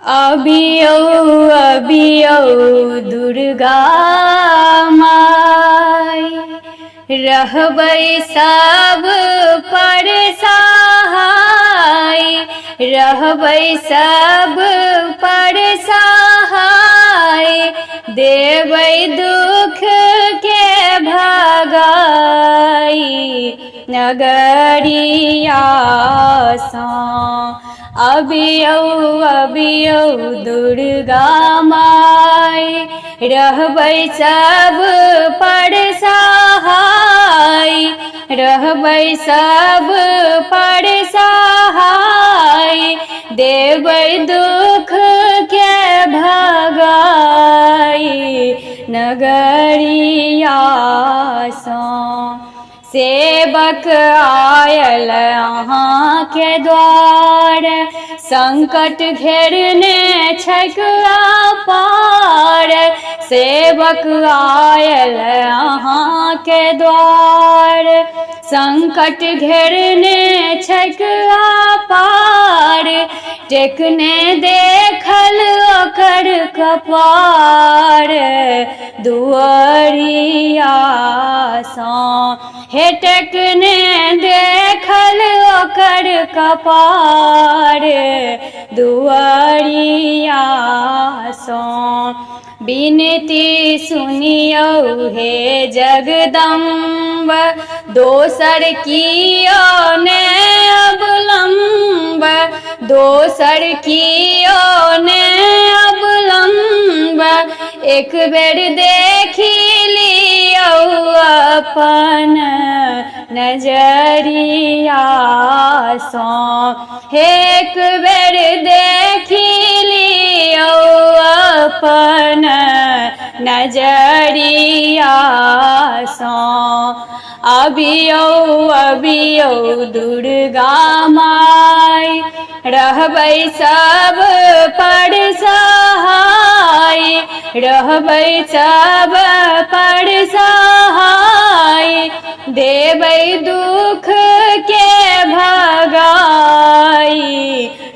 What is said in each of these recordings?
अबियौ अबियौ दुर्गा माय, रहबै सब पर सहाय, रहबै सब पर सहाय, देबै दुख के भगाई नगरिया सा। अबियौ अबियौ दुर्गा माय, रहबै सब पर सहाय, रहबै सब पर सहाय, देबै दुख के भगाई नगरिया सा। सेवक आयल अहाँ के द्वार, संकट घेरने छैक अपार। सेवक आयल अहाँ के द्वार, संकट घेरने छैक अपार। टेकने देखल ओकर कपार दुआरिया सा। हे टेकने देखल ओकर कपार दुआरिया सा। बिनती सुनियौ हे जगदम्ब, दोसर कियो ने अवलंब, दोसर कियो ने अवलंब। एक बेर देखी लियौ अपन नजरिया सा। एक बेर देखी लियौ अपन नजरिया सा। अबियौ अबियौ दुर्गा माय, रहबै सब पर सहाय, रहबै सब पर सहाय, देबै दुख के भगाई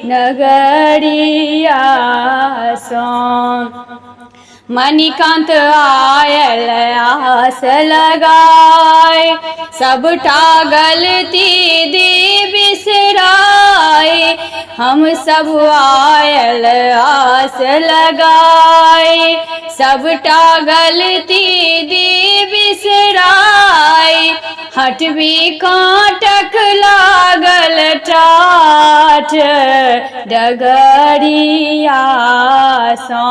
नगरिया सा। मणिकांत आयल आस लगाय, सबटा गलती दी बिसराय। हम सब आयल आस लगाय, सबटा गलती दी बिसराय। हटबी कांटक लागल टाट डगरिया सा।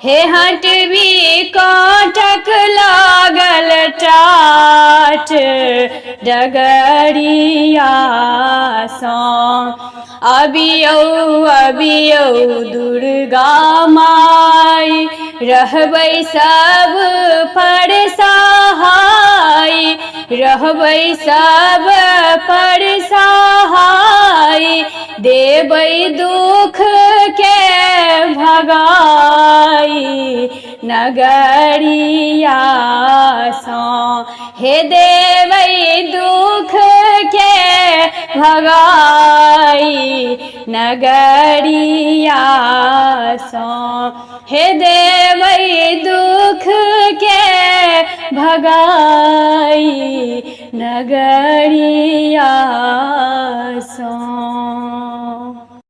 हे हटबी कांटक लागल टाट डगरिया सा। अबियौ अबियौ दुर्गा माय, रहबै सब पर सहाय, रहबै सब पर सहाय, देबै दुख के भगाई नगरिया सा। हे देबै दुख के भगाई नगरिया सा। हे देबै दुख के भगाई नगरिया सा।